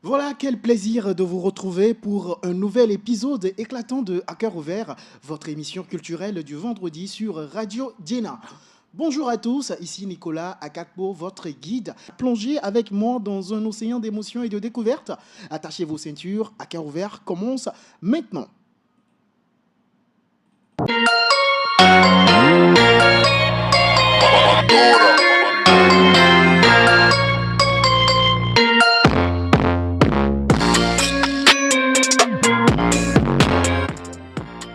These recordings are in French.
Voilà, quel plaisir de vous retrouver pour un nouvel épisode éclatant de À cœur ouvert, votre émission culturelle du vendredi sur Radio Diena. Bonjour à tous, ici Nicolas Akakpo, votre guide. Plongez avec moi dans un océan d'émotions et de découvertes. Attachez vos ceintures, À cœur ouvert commence maintenant.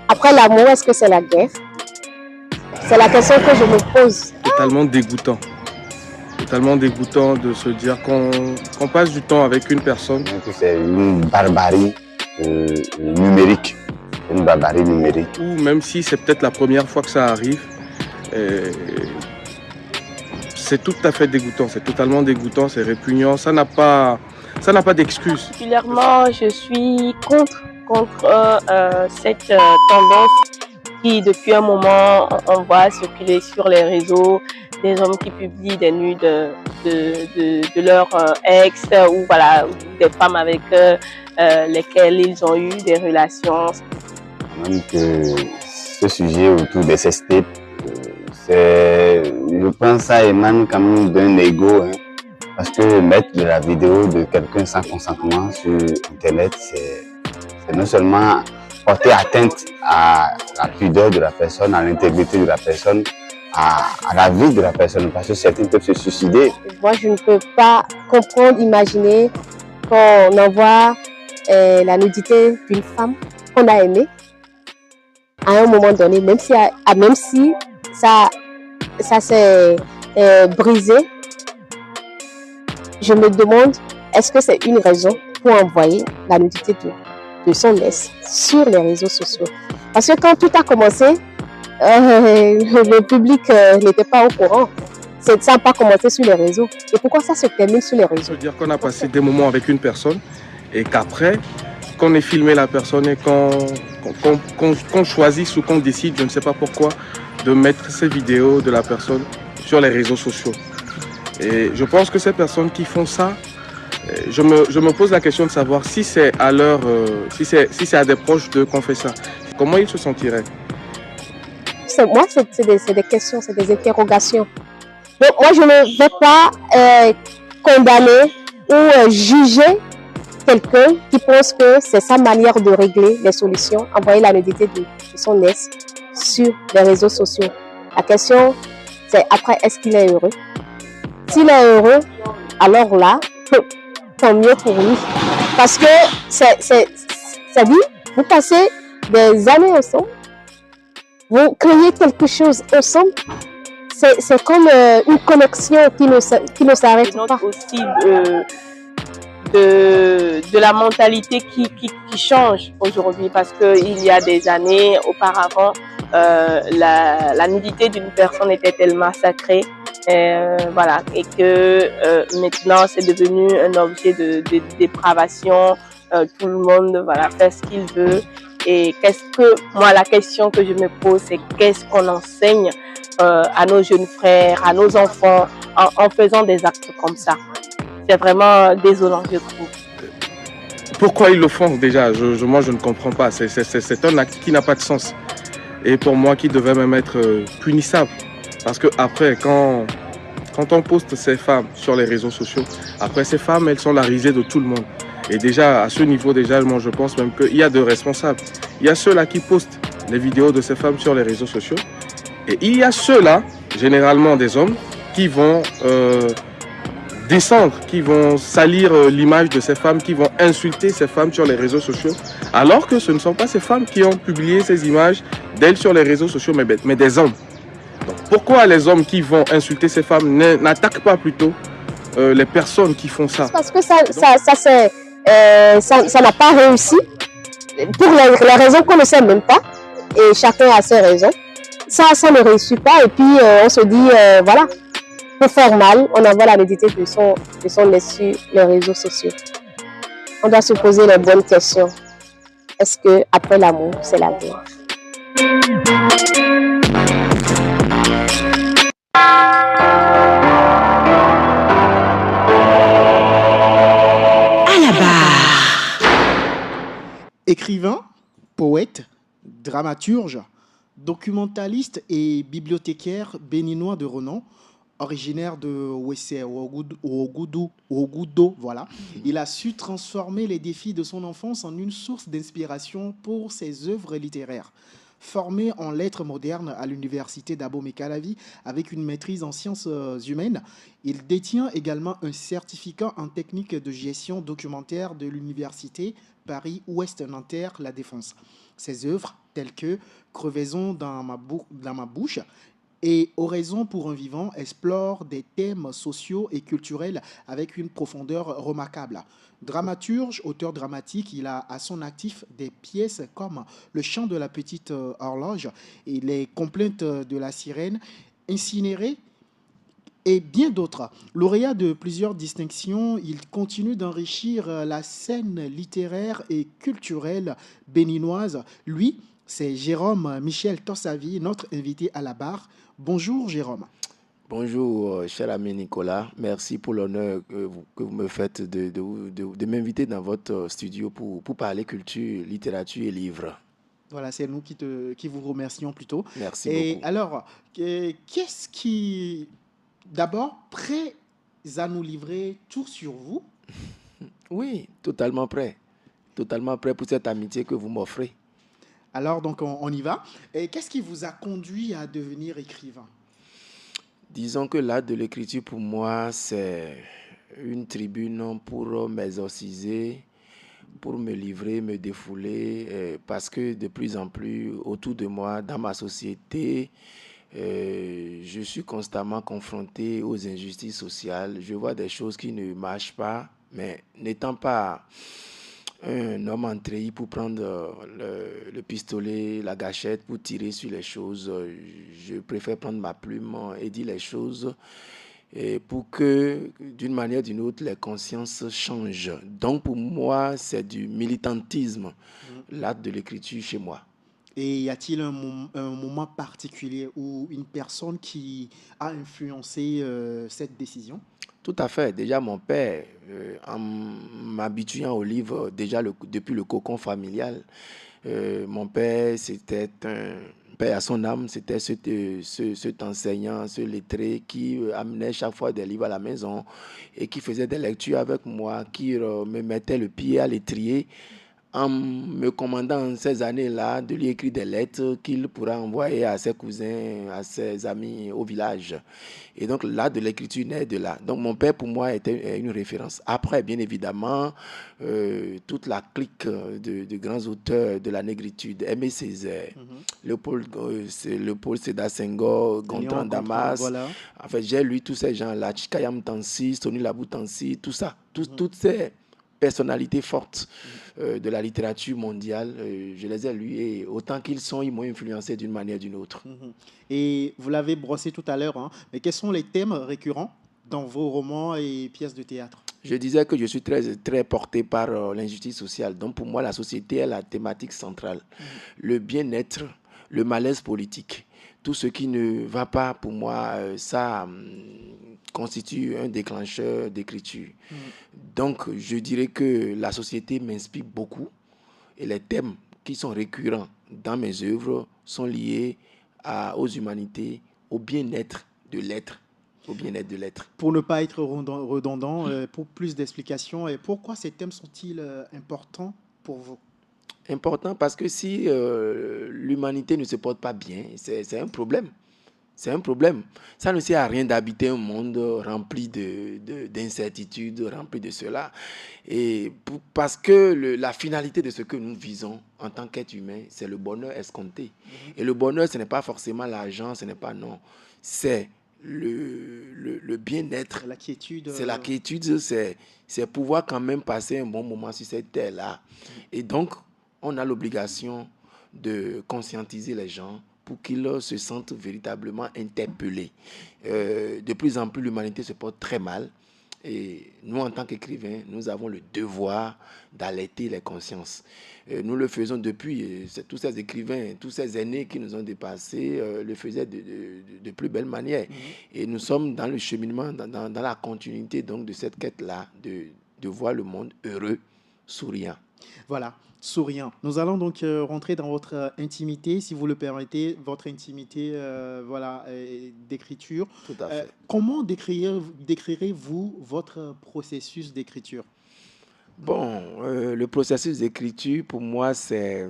Après l'amour, est-ce que c'est la guerre? C'est la question que je me pose. Totalement dégoûtant. Totalement dégoûtant de se dire qu'on passe du temps avec une personne. C'est une barbarie numérique. Une barbarie numérique. Ou même si c'est peut-être la première fois que ça arrive, c'est tout à fait dégoûtant. C'est totalement dégoûtant, c'est répugnant. Ça n'a pas d'excuse. Particulièrement, je suis contre cette tendance qui, depuis un moment, on voit circuler sur les réseaux des hommes qui publient des nus de leur ex ou voilà, des femmes avec lesquelles ils ont eu des relations. Même que ce sujet autour des sextapes, je pense que ça émane quand même d'un ego. Parce que mettre de la vidéo de quelqu'un sans consentement sur Internet, c'est non seulement porter atteinte à la pudeur de la personne, à l'intégrité de la personne, à la vie de la personne, parce que certains peuvent se suicider. Moi, je ne peux pas comprendre, imaginer qu'on envoie la nudité d'une femme qu'on a aimée à un moment donné, même si ça s'est brisé. Je me demande, est-ce que c'est une raison pour envoyer la nudité de son ex sur les réseaux sociaux? Parce que quand tout a commencé, le public n'était pas au courant. Ça n'a pas commencé sur les réseaux. Et pourquoi ça se termine sur les réseaux? C'est-à-dire qu'on a passé des moments avec une personne et qu'après, qu'on ait filmé la personne et qu'on choisisse ou qu'on décide, je ne sais pas pourquoi, de mettre ces vidéos de la personne sur les réseaux sociaux. Et je pense que ces personnes qui font ça, je me pose la question de savoir si c'est à leur, si c'est à des proches d'eux qu'on fait ça. Comment ils se sentiraient? Moi, c'est des questions, c'est des interrogations. Donc, moi, je ne vais pas condamner ou juger quelqu'un qui pense que c'est sa manière de régler les solutions, envoyer la nudité de son ex sur les réseaux sociaux. La question, c'est après, est-ce qu'il est heureux? S'il est heureux, alors là, tant mieux pour lui. Parce que c'est dit, vous passez des années ensemble, vous créez quelque chose ensemble, c'est comme une connexion qui ne s'arrête pas. Aussi de la mentalité qui change aujourd'hui, parce qu'il y a des années auparavant, la nudité d'une personne était tellement sacrée. Voilà, et que maintenant c'est devenu un objet de dépravation. Tout le monde voilà, fait ce qu'il veut. Et la question que je me pose, c'est qu'est-ce qu'on enseigne à nos jeunes frères, à nos enfants en faisant des actes comme ça? C'est vraiment désolant, je trouve. Pourquoi ils le font déjà? Moi je ne comprends pas. C'est un acte qui n'a pas de sens. Et pour moi qui devait même être punissable. Parce que après, quand on poste ces femmes sur les réseaux sociaux, après ces femmes, elles sont la risée de tout le monde. Et déjà, à ce niveau, déjà, moi, je pense même qu'il y a deux responsables. Il y a ceux-là qui postent les vidéos de ces femmes sur les réseaux sociaux. Et il y a ceux-là, généralement des hommes, qui vont descendre, qui vont salir l'image de ces femmes, qui vont insulter ces femmes sur les réseaux sociaux. Alors que ce ne sont pas ces femmes qui ont publié ces images d'elles sur les réseaux sociaux, mais des hommes. Donc, pourquoi les hommes qui vont insulter ces femmes n'attaquent pas plutôt les personnes qui font ça? Parce que ça n'a pas réussi pour les raisons qu'on ne sait même pas. Et chacun a ses raisons. Ça ne réussit pas. Et puis on se dit, voilà, pour faire mal, on envoie la nudité de son ex sur les réseaux sociaux. On doit se poser les bonnes questions. Est-ce que après l'amour, c'est la guerre? À la barre. Écrivain, poète, dramaturge, documentaliste et bibliothécaire béninois de renom, originaire de Ouogoudou, voilà. Il a su transformer les défis de son enfance en une source d'inspiration pour ses œuvres littéraires. Formé en lettres modernes à l'université d'Abomey-Calavi avec une maîtrise en sciences humaines, il détient également un certificat en technique de gestion documentaire de l'université Paris-Ouest Nanterre La Défense. Ses œuvres, telles que Crevaison dans ma bouche et Oraison pour un vivant, explorent des thèmes sociaux et culturels avec une profondeur remarquable. Dramaturge, auteur dramatique, il a à son actif des pièces comme Le chant de la petite horloge et Les complaintes de la sirène, Incinéré et bien d'autres. Lauréat de plusieurs distinctions, il continue d'enrichir la scène littéraire et culturelle béninoise. Lui, c'est Jérôme Michel Tossavi, notre invité à la barre. Bonjour Jérôme. Bonjour, cher ami Nicolas. Merci pour l'honneur que vous me faites de m'inviter dans votre studio pour parler culture, littérature et livres. Voilà, c'est nous qui vous remercions plutôt. Merci Et beaucoup. alors, qu'est-ce qui... D'abord, prêt à nous livrer tout sur vous? Oui, totalement prêt. Totalement prêt pour cette amitié que vous m'offrez. Alors, donc, on y va. Et qu'est-ce qui vous a conduit à devenir écrivain? Disons que l'art de l'écriture, pour moi, c'est une tribune pour m'exorciser, pour me livrer, me défouler, parce que de plus en plus autour de moi, dans ma société, je suis constamment confronté aux injustices sociales. Je vois des choses qui ne marchent pas, mais n'étant pas un homme entraîné pour prendre le pistolet, la gâchette, pour tirer sur les choses, je préfère prendre ma plume et dire les choses et pour que, d'une manière ou d'une autre, les consciences changent. Donc, pour moi, c'est du militantisme, l'acte de l'écriture chez moi. Et y a-t-il un moment particulier ou une personne qui a influencé cette décision? Tout à fait. Déjà, mon père, en m'habituant au livre, déjà depuis le cocon familial, mon père, c'était un père à son âme, c'était cet enseignant, ce lettré qui amenait chaque fois des livres à la maison et qui faisait des lectures avec moi, qui me mettait le pied à l'étrier en me commandant ces années-là de lui écrire des lettres qu'il pourra envoyer à ses cousins, à ses amis au village. Et donc là, de l'écriture naît de là. Donc mon père, pour moi, était une référence. Après, bien évidemment, toute la clique de grands auteurs de la négritude, Aimé Césaire, Léopold Sédar Senghor, Gontran Damas. Voilà. En fait, j'ai lu tous ces gens-là, Chikayam Tansi, Soni Labou Tansi, tout ça, toutes ces personnalités fortes de la littérature mondiale, je les ai lus et autant qu'ils sont, ils m'ont influencé d'une manière ou d'une autre. Et vous l'avez brossé tout à l'heure, hein, mais quels sont les thèmes récurrents dans vos romans et pièces de théâtre? Je disais que je suis très porté par l'injustice sociale. Donc pour moi, la société est la thématique centrale. Le bien-être, le malaise politique, tout ce qui ne va pas, pour moi, ça constitue un déclencheur d'écriture. Donc, je dirais que la société m'inspire beaucoup et les thèmes qui sont récurrents dans mes œuvres sont liés aux humanités, au bien-être de l'être. Au bien-être de l'être. Pour ne pas être redondant, pour plus d'explications, pourquoi ces thèmes sont-ils importants pour vous? Important parce que si l'humanité ne se porte pas bien, c'est un problème. C'est un problème. Ça ne sert à rien d'habiter un monde rempli d'incertitudes, rempli de cela. Et parce que la finalité de ce que nous visons en tant qu'être humain, c'est le bonheur escompté. Et le bonheur, ce n'est pas forcément l'argent, ce n'est pas non. C'est le bien-être. La quiétude. C'est la quiétude, c'est pouvoir quand même passer un bon moment sur cette terre-là. Et donc, on a l'obligation de conscientiser les gens pour qu'ils se sentent véritablement interpellés. De plus en plus, l'humanité se porte très mal. Et nous, en tant qu'écrivains, nous avons le devoir d'alerter les consciences. Nous le faisons depuis. Tous ces écrivains, tous ces aînés qui nous ont dépassés le faisaient de plus belle manière. Et nous sommes dans le cheminement, dans la continuité donc, de cette quête-là, de voir le monde heureux, souriant. Voilà, souriant. Nous allons donc rentrer dans votre intimité, si vous le permettez, votre intimité voilà, d'écriture. Tout à fait. Comment décrirez-vous votre processus d'écriture? Bon, le processus d'écriture, pour moi, c'est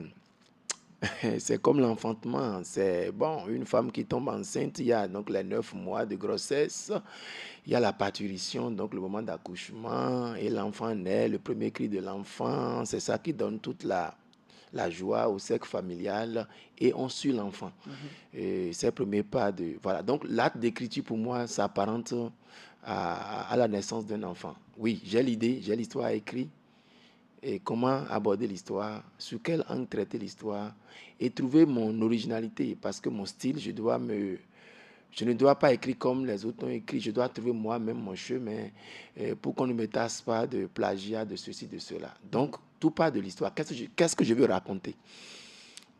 comme l'enfantement. C'est bon, une femme qui tombe enceinte, il y a donc les 9 mois de grossesse, il y a la parturition, donc le moment d'accouchement, et l'enfant naît, le premier cri de l'enfant, c'est ça qui donne toute la joie au cercle familial, et on suit l'enfant. Et c'est le premier pas de... Voilà, donc l'acte d'écriture pour moi s'apparente à la naissance d'un enfant. Oui, j'ai l'idée, j'ai l'histoire à écrire, et comment aborder l'histoire, sur quel angle traiter l'histoire, et trouver mon originalité, parce que mon style, je ne dois pas écrire comme les autres ont écrit, je dois trouver moi-même mon chemin pour qu'on ne me tasse pas de plagiat, de ceci, de cela. Donc, tout part de l'histoire. Qu'est-ce que je veux raconter?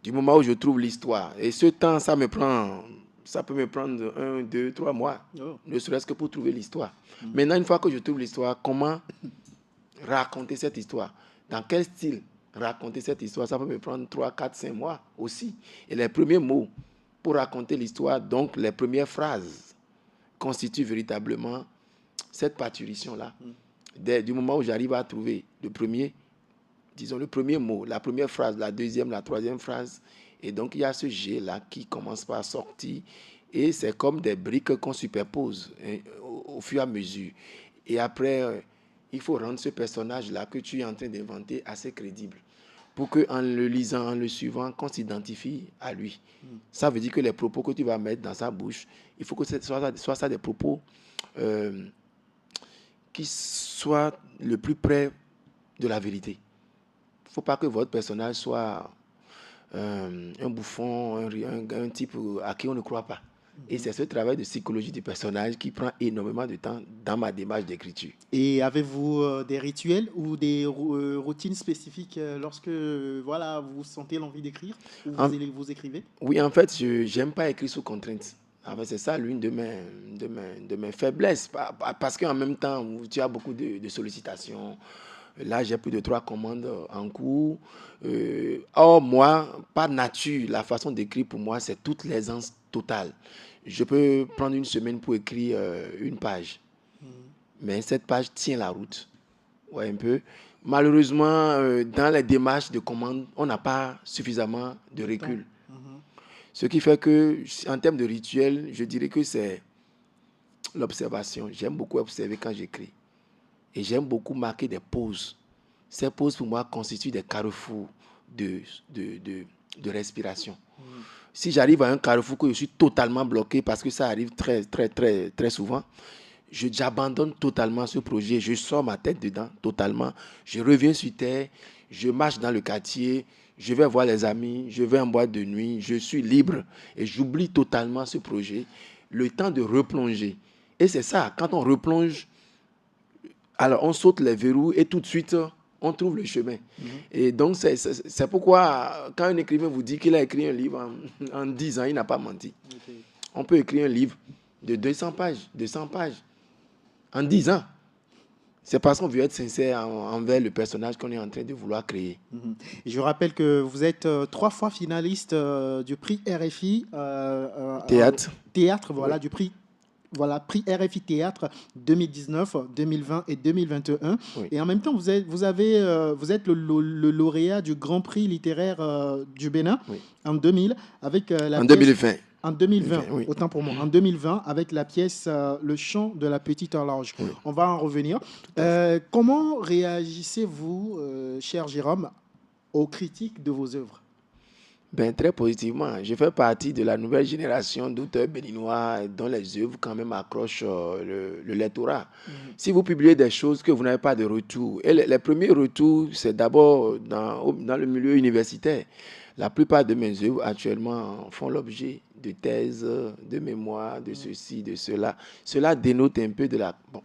Du moment où je trouve l'histoire, et ce temps, ça peut me prendre 1, 2, 3 mois, ne serait-ce que pour trouver l'histoire. Maintenant, une fois que je trouve l'histoire, comment raconter cette histoire? Dans quel style raconter cette histoire? Ça peut me prendre 3, 4, 5 mois aussi. Et les premiers mots pour raconter l'histoire, donc les premières phrases, constituent véritablement cette parturition-là. Du moment où j'arrive à trouver le premier mot, la première phrase, la deuxième, la troisième phrase, et donc il y a ce jet-là qui commence par sortir, et c'est comme des briques qu'on superpose au fur et à mesure. Et après, il faut rendre ce personnage-là que tu es en train d'inventer assez crédible, pour qu'en le lisant, en le suivant, qu'on s'identifie à lui. Ça veut dire que les propos que tu vas mettre dans sa bouche, il faut que ce soit ça des propos qui soient le plus près de la vérité. Il ne faut pas que votre personnage soit un bouffon, un type à qui on ne croit pas. Et c'est ce travail de psychologie du personnage qui prend énormément de temps dans ma démarche d'écriture. Et avez-vous des rituels ou des routines spécifiques lorsque voilà, vous sentez l'envie d'écrire ou vous écrivez? Oui, en fait, je n'aime pas écrire sous contrainte. En fait, c'est ça l'une de mes faiblesses. Parce qu'en même temps, tu as beaucoup de sollicitations. Là, j'ai plus de 3 commandes en cours. Or, moi, par nature, la façon d'écrire pour moi, c'est toute l'aisance totale. Je peux prendre une semaine pour écrire une page. Mais cette page tient la route. Ouais, un peu. Malheureusement, dans les démarches de commande, on n'a pas suffisamment de recul. Ce qui fait que, en termes de rituel, je dirais que c'est l'observation. J'aime beaucoup observer quand j'écris. Et j'aime beaucoup marquer des pauses. Ces pauses, pour moi, constituent des carrefours de respiration. Si j'arrive à un carrefour que je suis totalement bloqué, parce que ça arrive très, très, très, très souvent, j'abandonne totalement ce projet. Je sors ma tête dedans totalement. Je reviens sur terre. Je marche dans le quartier. Je vais voir les amis. Je vais en boîte de nuit. Je suis libre. Et j'oublie totalement ce projet. Le temps de replonger. Et c'est ça, quand on replonge, alors on saute les verrous et tout de suite, on trouve le chemin. Et donc, c'est pourquoi, quand un écrivain vous dit qu'il a écrit un livre en 10 ans, il n'a pas menti. On peut écrire un livre de 200 pages, 200 pages, en 10 ans. C'est parce qu'on veut être sincère envers le personnage qu'on est en train de vouloir créer. Je rappelle que vous êtes 3 fois finaliste du prix RFI. Théâtre, voilà, du prix. Voilà, prix RFI Théâtre 2019, 2020 et 2021. Oui. Et en même temps, vous êtes le lauréat du Grand Prix littéraire du Bénin en 2000 avec en 2020. En 2020, oui. Autant pour moi. En 2020, avec la pièce Le chant de la petite horloge. Oui. On va en revenir. Comment réagissez-vous, cher Jérôme, aux critiques de vos œuvres? Très positivement. Je fais partie de la nouvelle génération d'auteurs béninois dont les œuvres quand même accrochent le lectorat. Si vous publiez des choses que vous n'avez pas de retour, et les premiers retours, c'est d'abord dans le milieu universitaire. La plupart de mes œuvres actuellement font l'objet de thèses, de mémoires, de ceci, de cela. Cela dénote un peu de la... Bon,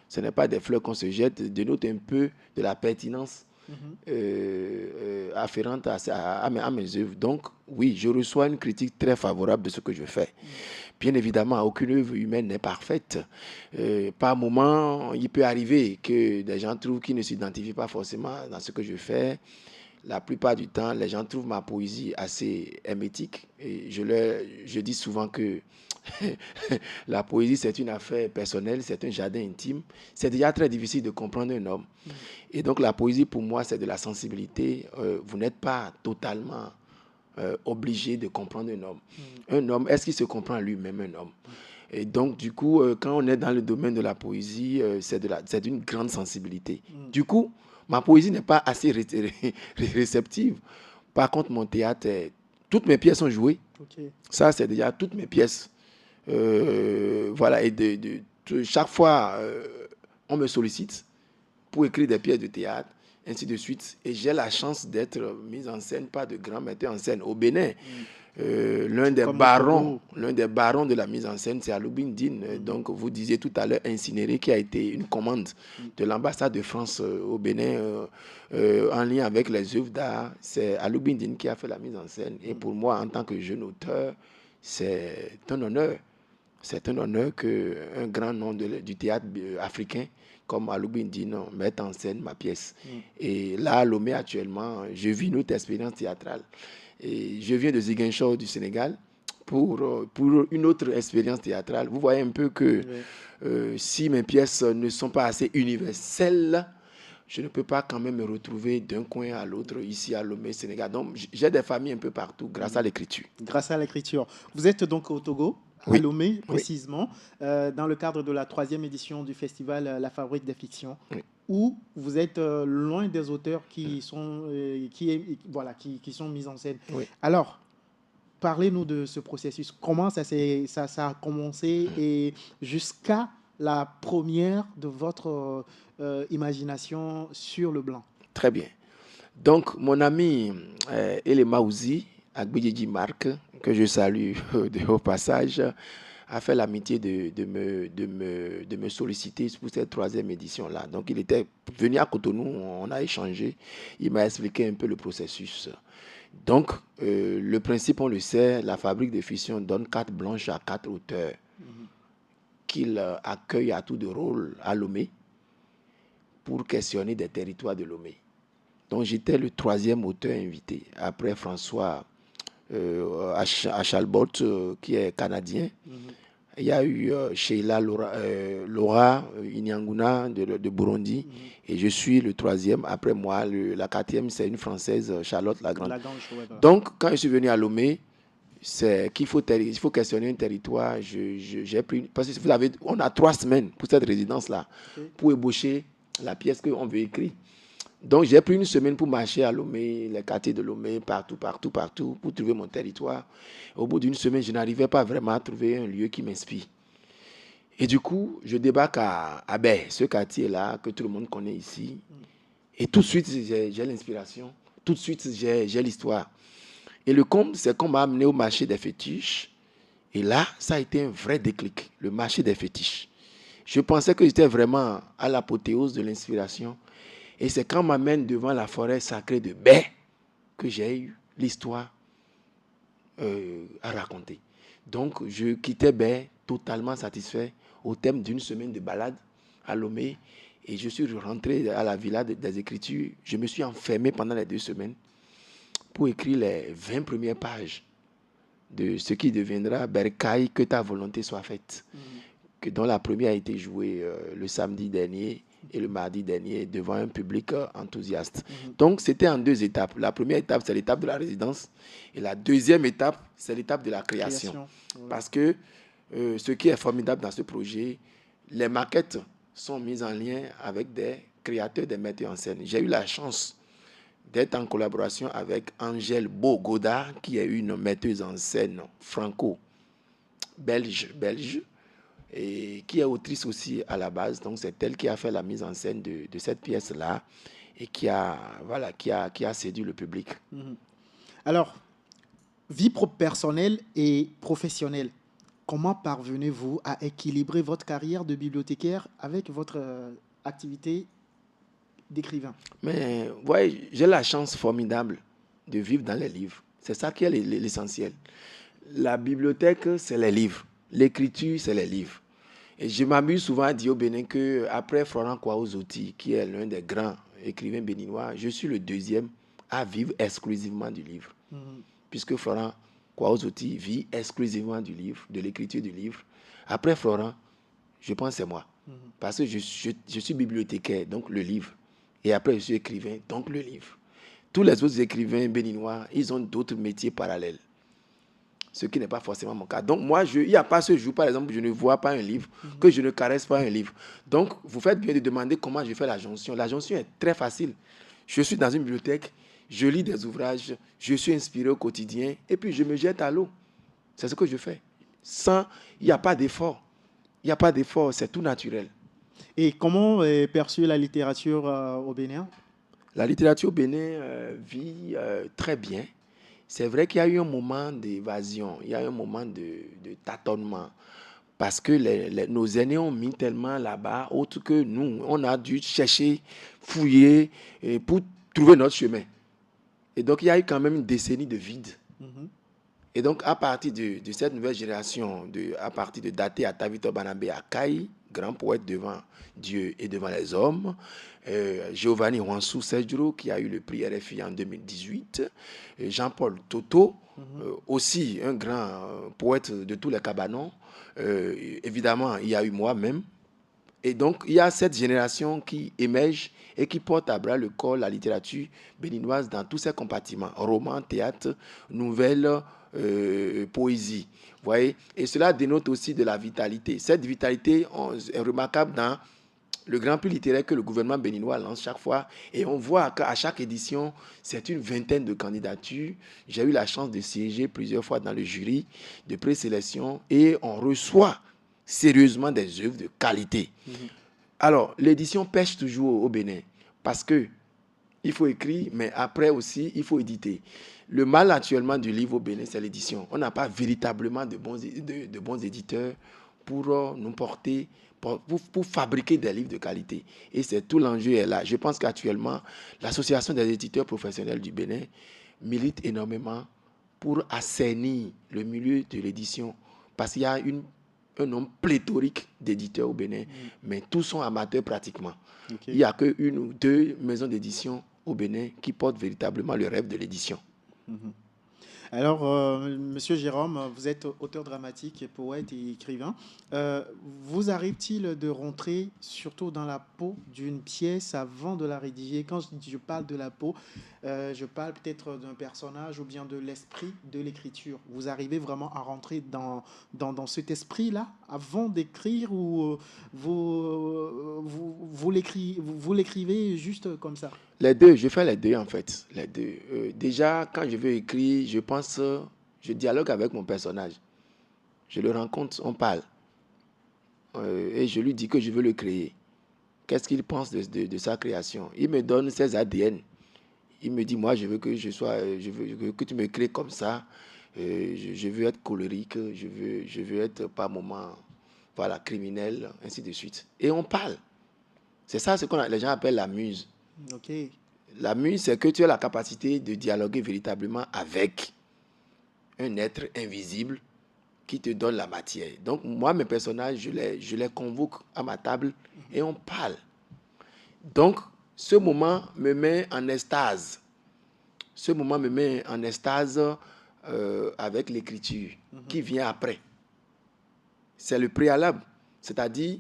ce n'est pas des fleurs qu'on se jette, dénote un peu de la pertinence afférente à mes œuvres. Donc, oui, je reçois une critique très favorable de ce que je fais. Bien évidemment, aucune œuvre humaine n'est parfaite. Par moment, il peut arriver que des gens trouvent qu'ils ne s'identifient pas forcément dans ce que je fais. La plupart du temps, les gens trouvent ma poésie assez hermétique. Et je dis souvent que la poésie, c'est une affaire personnelle, c'est un jardin intime. C'est déjà très difficile de comprendre un homme. Et donc, la poésie, pour moi, c'est de la sensibilité. Vous n'êtes pas totalement obligé de comprendre un homme. Un homme, est-ce qu'il se comprend lui-même, un homme? Et donc, du coup, quand on est dans le domaine de la poésie, c'est d'une grande sensibilité. Du coup, ma poésie n'est pas assez réceptive. Par contre, mon théâtre, toutes mes pièces sont jouées. Ok. Ça, c'est déjà toutes mes pièces. Voilà, et chaque fois, on me sollicite pour écrire des pièces de théâtre, ainsi de suite. Et j'ai la chance d'être mise en scène par de grands metteurs en scène. Au Bénin, l'un des barons de la mise en scène, c'est Aloubin Dine. Donc, vous disiez tout à l'heure Incinéré, qui a été une commande de l'ambassade de France au Bénin en lien avec les œuvres d'art. C'est Aloubin Dine qui a fait la mise en scène. Et pour moi, en tant que jeune auteur, c'est un honneur. C'est un honneur qu'un grand nom du théâtre africain comme Aloubin Dine mette en scène ma pièce. Et là, à Lomé, actuellement, je vis une autre expérience théâtrale. Et je viens de Ziguinchor du Sénégal pour une autre expérience théâtrale. Vous voyez un peu que si mes pièces ne sont pas assez universelles, je ne peux pas quand même me retrouver d'un coin à l'autre ici à Lomé, Sénégal. Donc, j'ai des familles un peu partout grâce à l'écriture. Grâce à l'écriture. Vous êtes donc au Togo, à Oui. Lomé précisément, dans le cadre de la 3e édition du festival La Fabrique des Fictions, où vous êtes loin des auteurs qui sont mis en scène. Oui. Alors, parlez-nous de ce processus. Comment ça a commencé et jusqu'à la première de votre imagination sur le blanc? Très bien. Donc, mon ami Elema Ouzi, Agbidji Marc, que je salue au passage, a fait l'amitié de me solliciter pour cette 3e édition-là. Donc, il était venu à Cotonou, on a échangé, il m'a expliqué un peu le processus. Donc, le principe, on le sait, la fabrique de fiction donne carte blanche à 4 auteurs qu'il accueille à tour de rôle à Lomé pour questionner des territoires de Lomé. Donc, j'étais le 3e auteur invité, après François Achalbot, qui est canadien. Il y a eu Sheila Laura Inyanguna de Burundi, et je suis le 3e. Après moi, la 4e, c'est une Française, Charlotte Lagrange. Donc, quand je suis venu à Lomé, c'est qu'il faut questionner un territoire. J'ai pris, parce que on a 3 semaines pour cette résidence-là, pour ébaucher la pièce qu'on veut écrire. Donc, j'ai pris 1 semaine pour marcher à Lomé, les quartiers de Lomé, partout, pour trouver mon territoire. Au bout d'1 semaine, je n'arrivais pas vraiment à trouver un lieu qui m'inspire. Et du coup, je débarque à Abé, ce quartier-là que tout le monde connaît ici. Et tout de suite, j'ai l'inspiration. Tout de suite, j'ai l'histoire. Et le comble, c'est qu'on m'a amené au marché des fétiches. Et là, ça a été un vrai déclic, le marché des fétiches. Je pensais que j'étais vraiment à l'apothéose de l'inspiration. Et c'est quand on m'amène devant la forêt sacrée de Bé que j'ai eu l'histoire à raconter. Donc, je quittais Bé totalement satisfait au terme d'1 semaine de balade à Lomé. Et je suis rentré à la villa des Écritures. Je me suis enfermé pendant les 2 semaines pour écrire les 20 premières pages de ce qui deviendra Bercail, que ta volonté soit faite. Dont la première a été jouée le samedi dernier et le mardi dernier devant un public enthousiaste. Donc, c'était en 2 étapes. La première étape, c'est l'étape de la résidence. Et la 2e étape, c'est l'étape de la création. Parce que ce qui est formidable dans ce projet, les maquettes sont mises en lien avec des créateurs, des metteurs en scène. J'ai eu la chance d'être en collaboration avec Angèle Beau-Godard, qui est une metteuse en scène franco-belge, et qui est autrice aussi à la base. Donc, c'est elle qui a fait la mise en scène de cette pièce-là et qui a séduit le public. Alors, vie personnelle et professionnelle, comment parvenez-vous à équilibrer votre carrière de bibliothécaire avec votre activité d'écrivain? Mais, ouais, j'ai la chance formidable de vivre dans les livres. C'est ça qui est l'essentiel. La bibliothèque, c'est les livres. l'écriture, c'est les livres. Et je m'amuse souvent à dire au Bénin qu'après Florent Kwaozoti, qui est l'un des grands écrivains béninois, je suis le deuxième à vivre exclusivement du livre. Puisque Florent Kwaozoti vit exclusivement du livre, de l'écriture du livre. Après Florent, je pense que c'est moi. Parce que je suis bibliothécaire, donc le livre. Et après, je suis écrivain, donc le livre. Tous les autres écrivains béninois, ils ont d'autres métiers parallèles. Ce qui n'est pas forcément mon cas. Donc moi, il n'y a pas ce jour, par exemple, je ne vois pas un livre, que je ne caresse pas un livre. Donc, vous faites bien de demander comment je fais la jonction. La jonction est très facile. Je suis dans une bibliothèque, je lis des ouvrages, je suis inspiré au quotidien, et puis je me jette à l'eau. C'est ce que je fais. Il n'y a pas d'effort. Il n'y a pas d'effort, c'est tout naturel. Et comment est perçue la littérature au Bénin? La littérature au Bénin vit très bien. C'est vrai qu'il y a eu un moment d'évasion, il y a eu un moment de tâtonnement. Parce que nos aînés ont mis tellement là-bas, autre que nous, on a dû chercher, fouiller pour trouver notre chemin. Et donc, il y a eu quand même une décennie de vide. Et donc, à partir de cette nouvelle génération, à partir de Daté Atavito Banabé Akai, grand poète devant Dieu et devant les hommes, Giovanni Wansou Sedjuro, qui a eu le prix RFI en 2018, Jean-Paul Toto, aussi un grand poète de tous les cabanons. Évidemment, il y a eu moi-même. Et donc, il y a cette génération qui émerge et qui porte à bras le corps la littérature béninoise dans tous ses compartiments, romans, théâtre, nouvelles, poésie. Vous voyez? Et cela dénote aussi de la vitalité. Cette vitalité est remarquable dans le grand prix littéraire que le gouvernement béninois lance chaque fois. Et on voit qu'à chaque édition, c'est une vingtaine de candidatures. J'ai eu la chance de siéger plusieurs fois dans le jury de présélection et on reçoit sérieusement des œuvres de qualité. Alors, l'édition pêche toujours au Bénin parce que il faut écrire, mais après aussi, il faut éditer. Le mal actuellement du livre au Bénin, c'est l'édition. On n'a pas véritablement de bons éditeurs pour nous porter, pour fabriquer des livres de qualité. Et c'est tout l'enjeu est là. Je pense qu'actuellement, l'Association des éditeurs professionnels du Bénin milite énormément pour assainir le milieu de l'édition. Parce qu'il y a un nombre pléthorique d'éditeurs au Bénin, mais tous sont amateurs pratiquement. Okay. Il n'y a qu'une ou deux maisons d'édition au Bénin qui portent véritablement le rêve de l'édition. Alors, Monsieur Jérôme, vous êtes auteur dramatique, poète et écrivain. Vous arrive-t-il de rentrer surtout dans la peau d'une pièce avant de la rédiger? Quand je parle de la peau, je parle peut-être d'un personnage ou bien de l'esprit de l'écriture. Vous arrivez vraiment à rentrer dans cet esprit-là avant d'écrire ou vous l'écrivez juste comme ça? Les deux, je fais les deux en fait. Les deux. Déjà, quand je veux écrire, je dialogue avec mon personnage. Je le rencontre, on parle. Et je lui dis que je veux le créer. Qu'est-ce qu'il pense de sa création? Il me donne ses ADN. Il me dit, moi, je veux que que tu me crées comme ça. Je veux être colérique, je veux être par moments, voilà, criminel, ainsi de suite. Et on parle. C'est ça ce que les gens appellent la muse. Okay. La muse, c'est que tu as la capacité de dialoguer véritablement avec un être invisible qui te donne la matière. Donc, moi, mes personnages, je les convoque à ma table et on parle. Donc, ce moment me met en extase. Ce moment me met en extase avec l'écriture qui vient après. C'est le préalable. C'est-à-dire,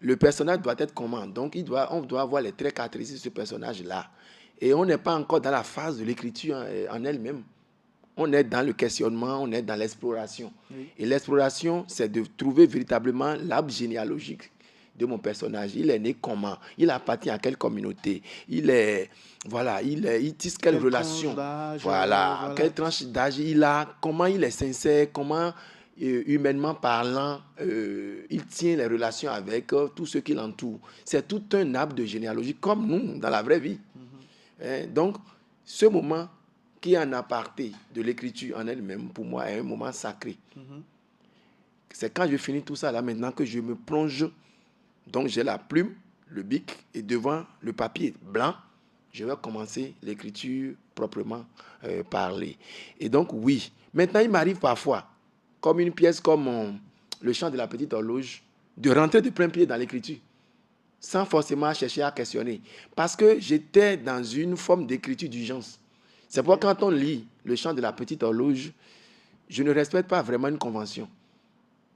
le personnage doit être comment? Donc, on doit avoir les traits caractéristiques de ce personnage-là. Et on n'est pas encore dans la phase de l'écriture en elle-même. On est dans le questionnement, on est dans l'exploration. Oui. Et l'exploration, c'est de trouver véritablement l'arbre généalogique de mon personnage. Il est né comment? Il appartient à quelle communauté? Il tisse quelle relation? Voilà. Quelle tranche d'âge il a? Comment il est sincère? Comment... humainement parlant, il tient les relations avec tous ceux qui l'entourent. C'est tout un arbre de généalogie, comme nous, dans la vraie vie. Donc, ce moment qui est en aparté de l'écriture en elle-même, pour moi, est un moment sacré. C'est quand je finis tout ça, là, maintenant, que je me plonge. Donc, j'ai la plume, le bic, et devant le papier blanc, je vais commencer l'écriture proprement parlée. Et donc, oui. Maintenant, il m'arrive parfois, comme une pièce comme le chant de la petite horloge, de rentrer de plein pied dans l'écriture, sans forcément chercher à questionner. Parce que j'étais dans une forme d'écriture d'urgence. C'est pourquoi quand on lit le chant de la petite horloge, je ne respecte pas vraiment une convention.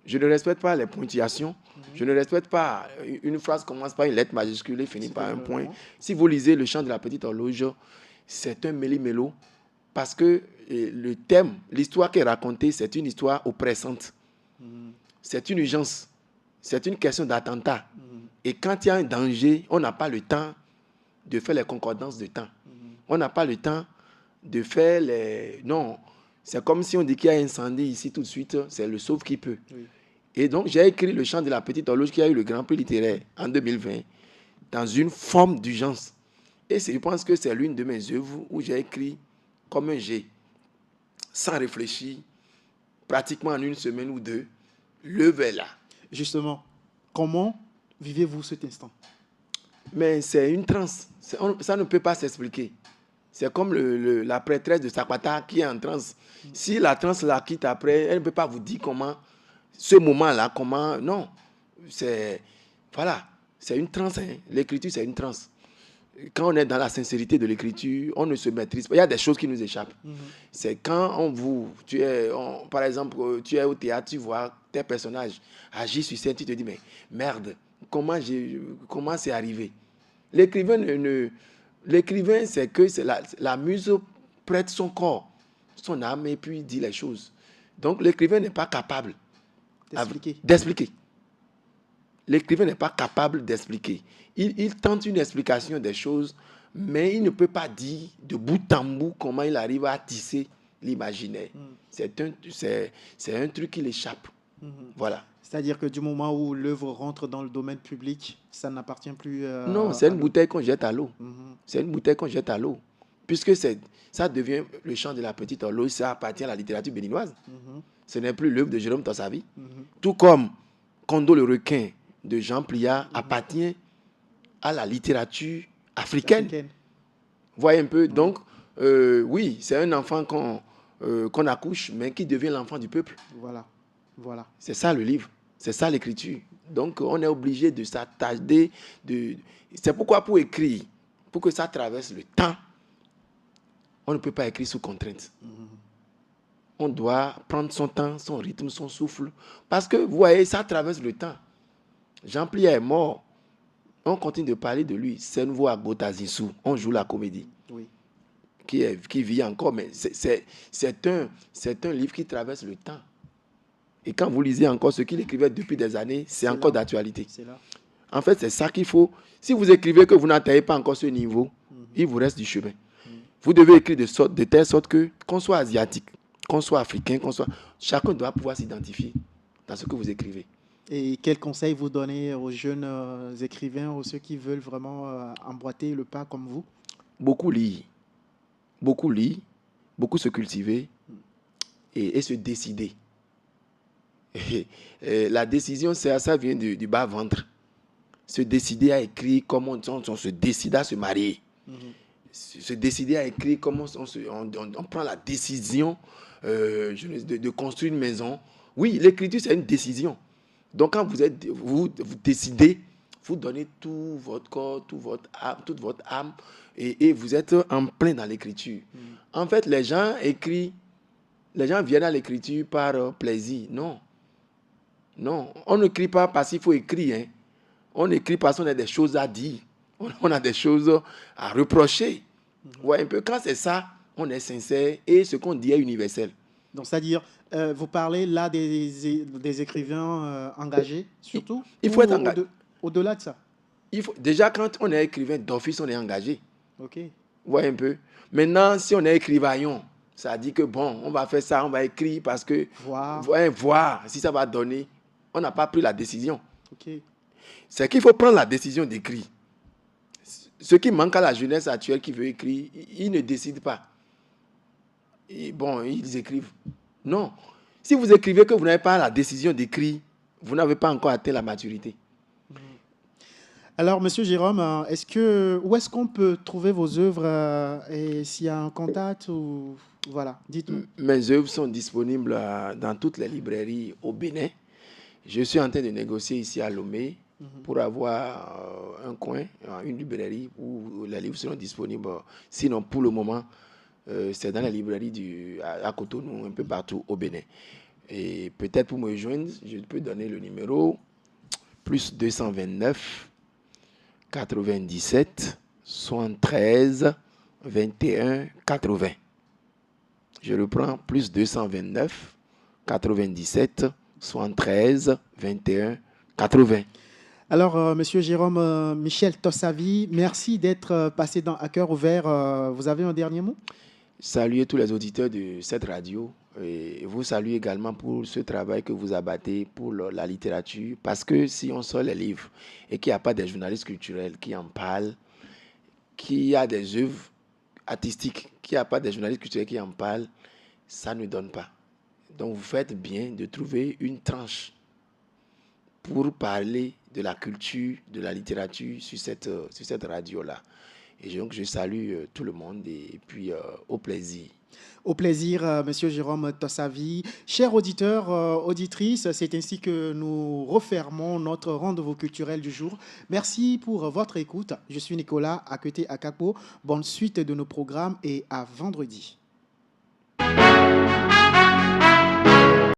Je ne respecte pas les ponctuations. Je ne respecte pas une phrase commence par une lettre majuscule et finit par un point. Si vous lisez le chant de la petite horloge, c'est un méli-mélo parce que le thème, l'histoire qui est racontée, c'est une histoire oppressante. C'est une urgence. C'est une question d'attentat. Et quand il y a un danger, on n'a pas le temps de faire les concordances de temps. On n'a pas le temps de faire les... Non, c'est comme si on dit qu'il y a un incendie ici tout de suite, c'est le sauve qui peut. Oui. Et donc, j'ai écrit le chant de la petite horloge qui a eu le Grand Prix littéraire en 2020 dans une forme d'urgence. Et je pense que c'est l'une de mes œuvres où j'ai écrit comme un jet, sans réfléchir, pratiquement en une semaine ou deux. L'œuvre est là. Justement, comment vivez-vous cet instant? Mais c'est une transe. Ça ne peut pas s'expliquer. C'est comme la prêtresse de Sakwata qui est en transe. Si la transe la quitte après, elle ne peut pas vous dire comment, ce moment-là, comment... Non, c'est... Voilà, c'est une transe. Hein. L'écriture, c'est une transe. Quand on est dans la sincérité de l'écriture, on ne se maîtrise pas. Il y a des choses qui nous échappent. C'est quand par exemple, tu es au théâtre, tu vois tes personnages agir sur scène, tu te dis, mais merde, comment c'est arrivé? L'écrivain, c'est que la muse prête son corps, son âme, et puis dit les choses. Donc, l'écrivain n'est pas capable d'expliquer. L'écrivain n'est pas capable d'expliquer. Il tente une explication des choses, mais il ne peut pas dire de bout en bout comment il arrive à tisser l'imaginaire. C'est un truc qui l'échappe. Voilà. C'est-à-dire que du moment où l'œuvre rentre dans le domaine public, ça n'appartient plus non, c'est une bouteille qu'on jette à l'eau. C'est une bouteille qu'on jette à l'eau. Puisque ça devient le chant de la petite horloge, ça appartient à la littérature béninoise. Ce n'est plus l'œuvre de Jérôme Tossavi. Tout comme Kondo le requin de Jean Pliat appartient à la littérature africaine. Vous voyez un peu. Donc, oui, c'est un enfant qu'on accouche, mais qui devient l'enfant du peuple. Voilà. C'est ça le livre. C'est ça l'écriture. Donc, on est obligé de s'attarder. C'est pourquoi pour écrire, pour que ça traverse le temps, on ne peut pas écrire sous contrainte. On doit prendre son temps, son rythme, son souffle. Parce que, vous voyez, ça traverse le temps. Jean Pliat est mort. On continue de parler de lui. C'est nouveau à Gotazissou. On joue la comédie. Oui. Qui vit encore. Mais c'est un livre qui traverse le temps. Et quand vous lisez encore ce qu'il écrivait depuis des années, c'est encore d'actualité. En fait, c'est ça qu'il faut. Si vous écrivez que vous n'atteignez pas encore ce niveau, il vous reste du chemin. Vous devez écrire de telle sorte que, qu'on soit asiatique, qu'on soit africain, chacun doit pouvoir s'identifier dans ce que vous écrivez. Et quels conseils vous donnez aux jeunes écrivains, aux ceux qui veulent vraiment emboîter le pas comme vous? Beaucoup lire, beaucoup se cultiver et se décider. Et la décision, ça vient du bas-ventre. Se décider à écrire comment on se décide à se marier. Se décider à écrire comment on prend la décision de construire une maison. Oui, l'écriture, c'est une décision. Donc, quand vous décidez, vous donnez tout votre corps, toute votre âme, et vous êtes en plein dans l'écriture. En fait, les gens viennent à l'écriture par plaisir. Non, on n'écrit pas parce qu'il faut écrire. Hein. On écrit parce qu'on a des choses à dire. On a des choses à reprocher. Ouais, un peu, quand c'est ça, on est sincère et ce qu'on dit est universel. Donc, c'est-à-dire, vous parlez là des écrivains engagés, surtout? Il faut être engagé. Au-delà de ça? Déjà, quand on est écrivain d'office, on est engagé. OK. Ouais, un peu. Maintenant, si on est écrivaillon, ça dit que bon, on va faire ça, on va écrire parce que... Voir si ça va donner. On n'a pas pris la décision. Okay. C'est qu'il faut prendre la décision d'écrire. Ce qui manque à la jeunesse actuelle qui veut écrire, ils ne décident pas. Et bon, ils écrivent. Non. Si vous écrivez que vous n'avez pas la décision d'écrire, vous n'avez pas encore atteint la maturité. Alors, Monsieur Jérôme, où est-ce qu'on peut trouver vos œuvres et s'il y a un contact ou... Voilà, dites-nous. Mes œuvres sont disponibles dans toutes les librairies au Bénin. Je suis en train de négocier ici à Lomé pour avoir un coin, une librairie où les livres seront disponibles. Sinon, pour le moment, c'est dans la librairie à Cotonou, un peu partout au Bénin. Et peut-être pour me joindre, je peux donner le numéro plus 229 97 73 21 80. Je reprends, plus 229 97 73 21 80. Alors, Monsieur Jérôme Michel Tossavi, merci d'être passé dans À Cœur Ouvert. Vous avez un dernier mot? Saluer tous les auditeurs de cette radio et vous saluer également pour ce travail que vous abattez pour la littérature, parce que si on sort les livres et qu'il n'y a pas des journalistes culturels qui en parlent, qu'il y a des œuvres artistiques, qu'il n'y a pas des journalistes culturels qui en parlent, ça ne donne pas. Donc vous faites bien de trouver une tranche pour parler de la culture, de la littérature sur cette radio-là. Et donc je salue tout le monde et puis au plaisir. Au plaisir, Monsieur Jérôme Tossavi. Chers auditeurs, auditrices, c'est ainsi que nous refermons notre rendez-vous culturel du jour. Merci pour votre écoute. Je suis Nicolas Akete Akakpo. Bonne suite de nos programmes et à vendredi.